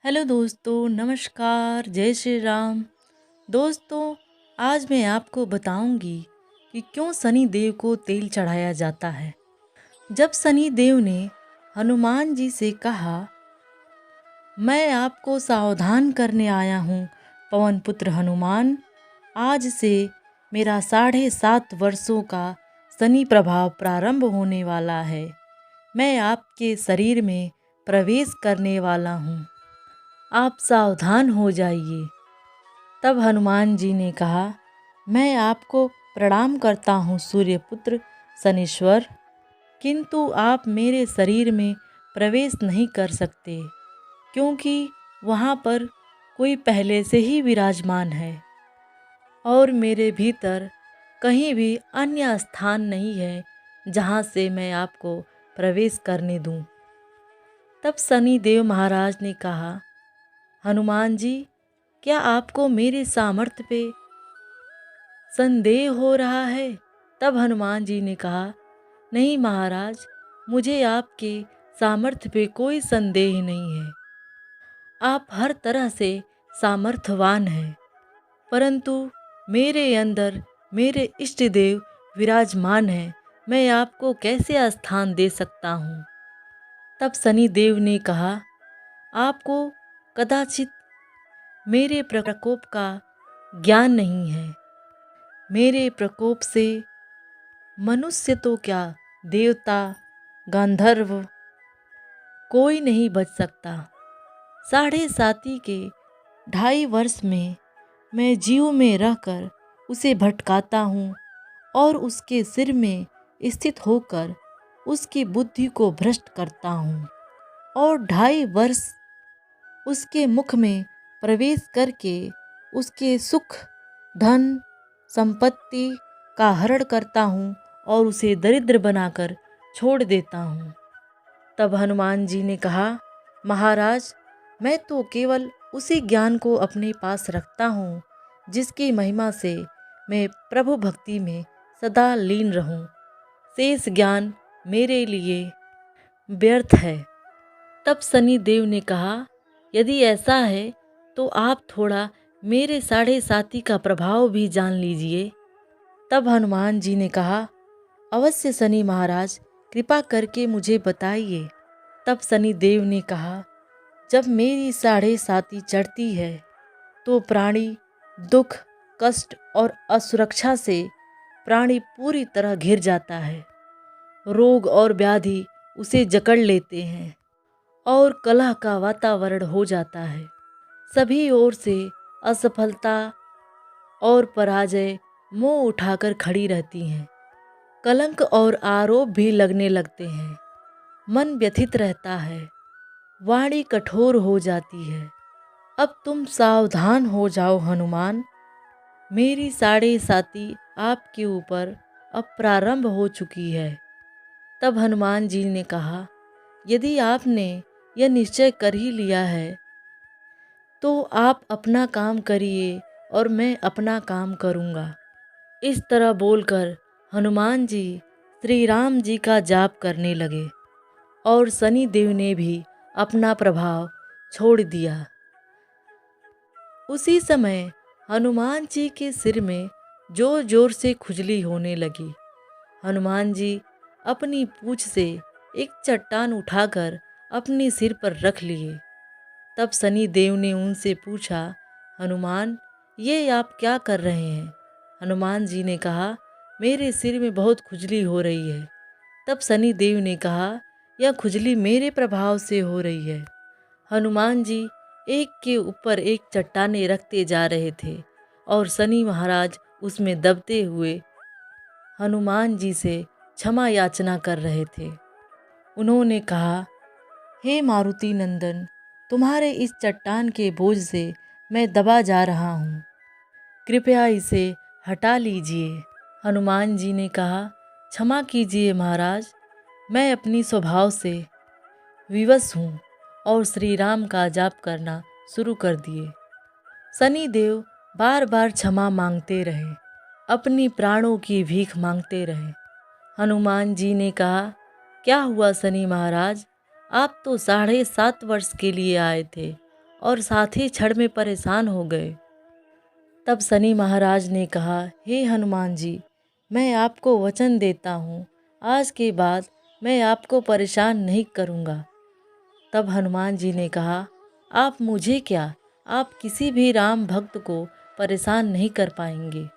Hello दोस्तों, नमस्कार, जय श्री राम। दोस्तों, आज मैं आपको बताऊंगी कि क्यों शनि देव को तेल चढ़ाया जाता है। जब शनि देव ने हनुमान जी से कहा, मैं आपको सावधान करने आया हूँ पवन पुत्र हनुमान, आज से मेरा 7.5 वर्षों का शनि प्रभाव प्रारंभ होने वाला है। मैं आपके शरीर में प्रवेश करने वाला हूँ, आप सावधान हो जाइए। तब हनुमान जी ने कहा, मैं आपको प्रणाम करता हूँ सूर्यपुत्र शनीश्वर, किंतु आप मेरे शरीर में प्रवेश नहीं कर सकते, क्योंकि वहाँ पर कोई पहले से ही विराजमान है और मेरे भीतर कहीं भी अन्य स्थान नहीं है जहाँ से मैं आपको प्रवेश करने दूँ। तब शनि देव महाराज ने कहा, हनुमान जी, क्या आपको मेरे सामर्थ्य पे संदेह हो रहा है? तब हनुमान जी ने कहा, नहीं महाराज, मुझे आपके सामर्थ्य पे कोई संदेह नहीं है। आप हर तरह से सामर्थ्यवान हैं, परंतु मेरे अंदर मेरे इष्ट देव विराजमान हैं, मैं आपको कैसे स्थान दे सकता हूँ। तब शनि देव ने कहा, आपको कदाचित मेरे प्रकोप का ज्ञान नहीं है। मेरे प्रकोप से मनुष्य तो क्या, देवता, गंधर्व, कोई नहीं बच सकता। 7.5 के 2.5 वर्ष में मैं जीव में रहकर उसे भटकाता हूँ और उसके सिर में स्थित होकर उसकी बुद्धि को भ्रष्ट करता हूँ, और 2.5 वर्ष उसके मुख में प्रवेश करके उसके सुख, धन, संपत्ति का हरण करता हूँ और उसे दरिद्र बनाकर छोड़ देता हूँ। तब हनुमान जी ने कहा, महाराज, मैं तो केवल उसी ज्ञान को अपने पास रखता हूँ जिसकी महिमा से मैं प्रभु भक्ति में सदा लीन रहूं। शेष ज्ञान मेरे लिए व्यर्थ है। तब शनि देव ने कहा, यदि ऐसा है तो आप थोड़ा मेरे 7.5 का प्रभाव भी जान लीजिए। तब हनुमान जी ने कहा, अवश्य शनि महाराज, कृपा करके मुझे बताइए। तब शनि देव ने कहा, जब मेरी 7.5 चढ़ती है तो प्राणी दुख, कष्ट और असुरक्षा से प्राणी पूरी तरह घिर जाता है। रोग और व्याधि उसे जकड़ लेते हैं और कलह का वातावरण हो जाता है। सभी ओर से असफलता और पराजय मुंह उठाकर खड़ी रहती हैं। कलंक और आरोप भी लगने लगते हैं। मन व्यथित रहता है, वाणी कठोर हो जाती है। अब तुम सावधान हो जाओ हनुमान, मेरी 7.5 आपके ऊपर अब प्रारंभ हो चुकी है। तब हनुमान जी ने कहा, यदि आपने यह निश्चय कर ही लिया है तो आप अपना काम करिए और मैं अपना काम करूँगा। इस तरह बोलकर हनुमान जी श्री राम जी का जाप करने लगे और शनि देव ने भी अपना प्रभाव छोड़ दिया। उसी समय हनुमान जी के सिर में जोर जोर से खुजली होने लगी। हनुमान जी अपनी पूंछ से एक चट्टान उठाकर अपने सिर पर रख लिए। तब शनि देव ने उनसे पूछा, हनुमान, ये आप क्या कर रहे हैं? हनुमान जी ने कहा, मेरे सिर में बहुत खुजली हो रही है। तब शनि देव ने कहा, यह खुजली मेरे प्रभाव से हो रही है। हनुमान जी एक के ऊपर एक चट्टाने रखते जा रहे थे और शनि महाराज उसमें दबते हुए हनुमान जी से क्षमा याचना कर रहे थे। उन्होंने कहा, हे मारुति नंदन, तुम्हारे इस चट्टान के बोझ से मैं दबा जा रहा हूँ, कृपया इसे हटा लीजिए। हनुमान जी ने कहा, क्षमा कीजिए महाराज, मैं अपनी स्वभाव से विवश हूँ, और श्री राम का जाप करना शुरू कर दिए। शनि देव बार बार क्षमा मांगते रहे, अपनी प्राणों की भीख मांगते रहे। हनुमान जी ने कहा, क्या हुआ शनि महाराज, आप तो 7.5 वर्ष के लिए आए थे और साथ ही क्षण में परेशान हो गए। तब शनि महाराज ने कहा, हे हनुमान जी, मैं आपको वचन देता हूँ, आज के बाद मैं आपको परेशान नहीं करूँगा। तब हनुमान जी ने कहा, आप मुझे क्या, आप किसी भी राम भक्त को परेशान नहीं कर पाएंगे।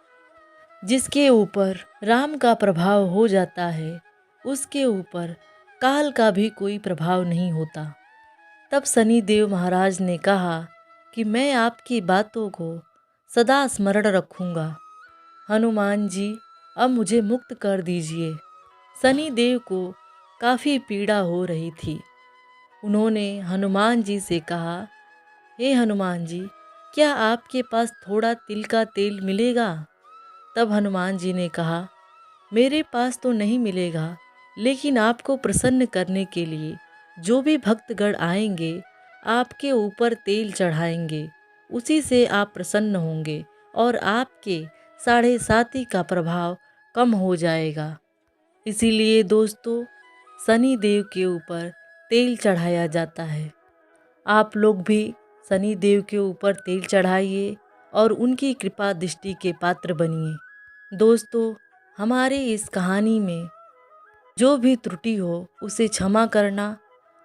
जिसके ऊपर राम का प्रभाव हो जाता है, उसके ऊपर काल का भी कोई प्रभाव नहीं होता। तब शनि देव महाराज ने कहा कि मैं आपकी बातों को सदा स्मरण रखूँगा। हनुमान जी, अब मुझे मुक्त कर दीजिए। शनि देव को काफ़ी पीड़ा हो रही थी। उन्होंने हनुमान जी से कहा, हे हनुमान जी, क्या आपके पास थोड़ा तिल का तेल मिलेगा? तब हनुमान जी ने कहा, मेरे पास तो नहीं मिलेगा, लेकिन आपको प्रसन्न करने के लिए जो भी भक्तगण आएंगे आपके ऊपर तेल चढ़ाएंगे, उसी से आप प्रसन्न होंगे और आपके साढ़े साती का प्रभाव कम हो जाएगा। इसीलिए दोस्तों, शनि देव के ऊपर तेल चढ़ाया जाता है। आप लोग भी शनि देव के ऊपर तेल चढ़ाइए और उनकी कृपा दृष्टि के पात्र बनिए। दोस्तों, हमारे इस कहानी में जो भी त्रुटि हो उसे क्षमा करना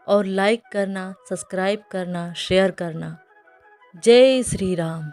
और लाइक करना, सब्सक्राइब करना, शेयर करना। जय श्री राम।